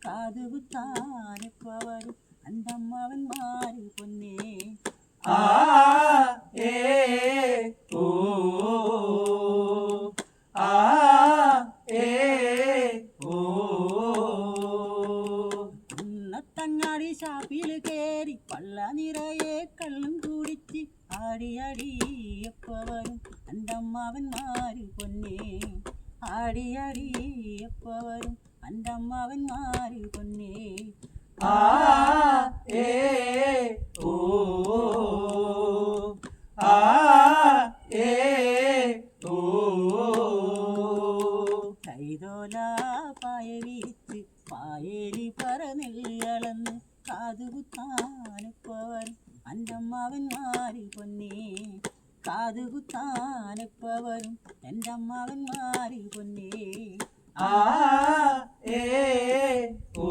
കാതു കുത്താനെപ്പവരും അന്തമ്മവന്മാര് പൊന്നേ ആ ഏ ഓ ആ ഏ ഓ തങ്ങാടി ഷാപ്പില് കേറി പള്ള നിറയെ കള്ളും കുടിച്ച് ആടി അടി എപ്പവരും അന്തമ്മവന്മാര് പൊന്നേ ആടി അടി എപ്പവരും അന്തമ്മവന്മാര് പൊന്നേ ആ ഏ ഓ ആ ഏ ഓ കൈതോല പായ വിരിച്ച് പായേലി പറന്നെല്ലളന്ന് കാതുകുത്താനെപ്പവരും അന്തമ്മവന്മാര് പൊന്നേ കാതുകുത്താനെപ്പവരും എന്തമ്മവന്മാര് പൊന്നേ ആ ഏ ഓ